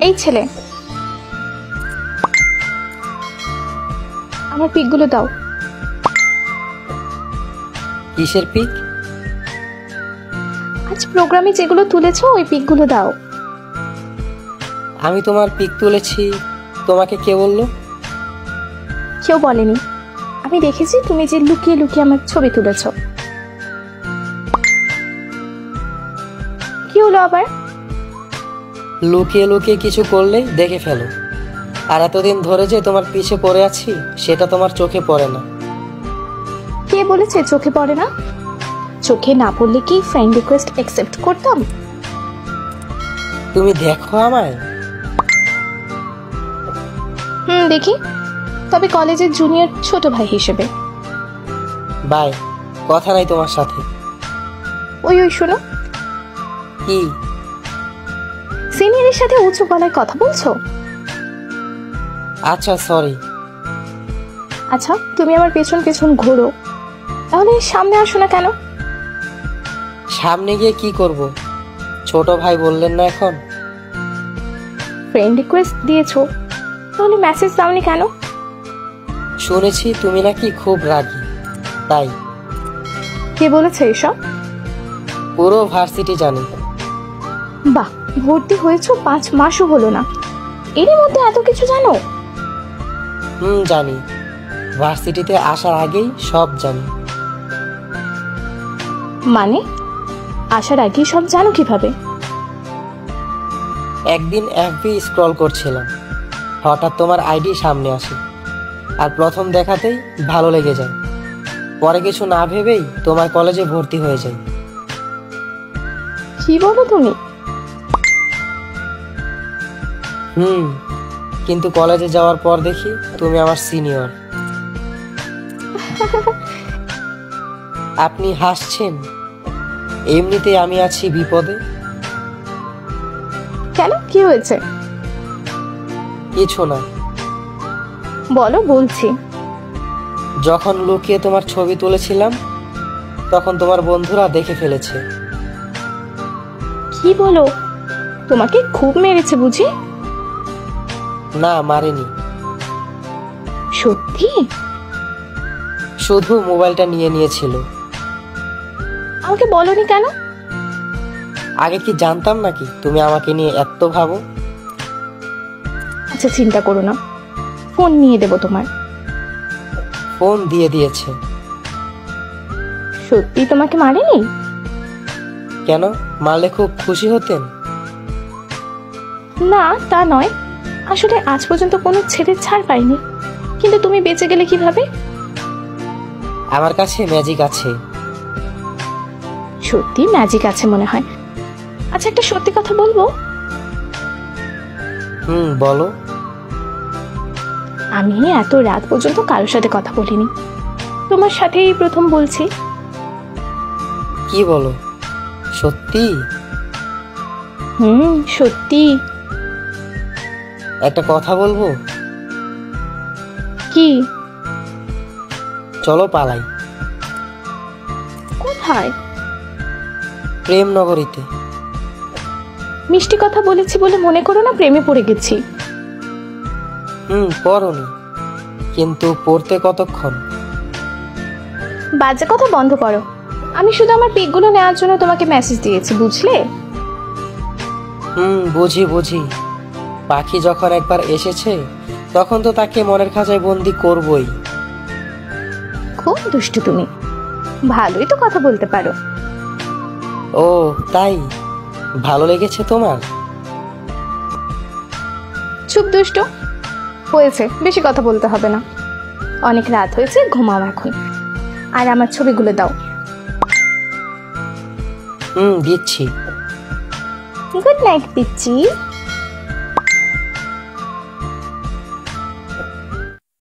এই ছেলে, আমার পিকগুলো দাও। কিসের পিক? আজ প্রোগ্রামে যেগুলো তুলেছো ওই পিকগুলো দাও। আমি তোমার পিক তুলেছি, তোমাকে কে বললো? কেউ বলেনি, আমি দেখেছি তুমি যে লুকিয়ে লুকিয়ে আমার ছবি তুলেছো। কি হলো আবার? লুকিয়ে লুকিয়ে কিছু করলেই দেখে ফেলো, আর এতদিন ধরে যে তোমার পিছে পড়ে আছি সেটা তোমার চোখে পড়ে না। কে বলেছে চোখে পড়ে না? চোখে না পড়লে কি ফ্রেন্ড রিকোয়েস্ট অ্যাকসেপ্ট করতাম? তুমি দেখো আমায়? দেখি, তবে কলেজের জুনিয়র ছোট ভাই হিসেবে। বাই, কথা নাই তোমার সাথে। ওই শোনো। কি? সিনিয়রের সাথে উঁচু গলায় কথা বলছো? আচ্ছা সরি। আচ্ছা, তুমি আমার পেছন পেছন ঘোরো, তাহলে সামনে আসো না কেন? সামনে গিয়ে কি করব? ছোট ভাই বললেন না এখন? ফ্রেন্ড রিকোয়েস্ট দিয়েছো, তাহলে মেসেজ দাওনি কেন? শুনেছি তুমি নাকি খুব রাগী, তাই। কে বলেছে এসব? পুরো ভার্সিটি জানে। বাহ, ভর্তি হয়েছো 5 মাসও হলো না, এরই মধ্যে এত কিছু জানো? জানি, ভার্সিটিতে আসার আগেই সব জানি। মানে আসার আগেই সব জানো কিভাবে? একদিন এফবি স্ক্রল করছিলাম, হঠাৎ তোমার আইডি সামনে আসে, আর প্রথম দেখাতেই ভালো লেগে যায়। পরে কিছু না ভেবেই তোমার কলেজে ভর্তি হয়ে যাই। কি বলো তুমি? কিন্তু কলেজে যাওয়ার পর দেখি তুমি আমার সিনিয়র। আপনি হাসছেন, এমনিতে আমি আছি বিপদে। কেন, কি হয়েছে? কিছু না। বলো, বলছি। যখন লুকিয়ে তোমার ছবি তুলেছিলাম তখন তোমার বন্ধুরা দেখে ফেলেছে। কি বলো? তোমাকে খুব মেরেছে বুঝি? না, মারেনি। সত্যি? শুধু মোবাইলটা নিয়ে নিয়েছিল। আমাকে বলনি কেন? আগে কি জানতাম নাকি তুমি আমাকে নিয়ে এত ভাবো? আচ্ছা, চিন্তা করো না, ফোন নিয়ে দেবো তোমার। ফোন দিয়ে দিয়েছে। সত্যি তোমাকে মারেনি? কেন, মারলে খুব খুশি হতেন? না, তা নয়, আসলে আজ পর্যন্ত কোনো ছেলের ছাড় পাইনি, কিন্তু তুমি বেঁচে গেলে কিভাবে? আমার কাছে ম্যাজিক আছে। সত্যি ম্যাজিক আছে মনে হয়। আচ্ছা, একটা সত্যি কথা বলবো? বলো। আমি এত রাত পর্যন্ত কারোর সাথে কথা বলিনি, তোমার সাথেই প্রথম বলছি। কি বলো, সত্যি? সত্যি। একটা কথা বলবো? কি? চলো পালাই। কোথায়? প্রেম নগরীতে। মিষ্টি কথা বলেছি বলে মনে করো না প্রেমে পড়ে গেছি। পড়নি, কিন্তু পড়তে কতক্ষণ? বাজে কথা বন্ধ করো। আমি শুধু আমার পিকগুলো নেওয়ার জন্য তোমাকে মেসেজ দিয়েছি, বুঝলে? বুঝি বুঝি। পাখি যখন একবার এসেছে তখন তো তাকে মনের খাঁচায় বন্দি করবই। খুব দুষ্টু তুমি, ভালোই তো কথা বলতে পারো। ও তাই, ভালো লেগেছে তোমার? চুপ দুষ্টু, হয়েছে, বেশি কথা বলতে হবে না। অনেক রাত হয়েছে, ঘুমাও এখন, আর আমার ছবিগুলো দাও। দিচ্ছি। গুড নাইট পিচ্চি।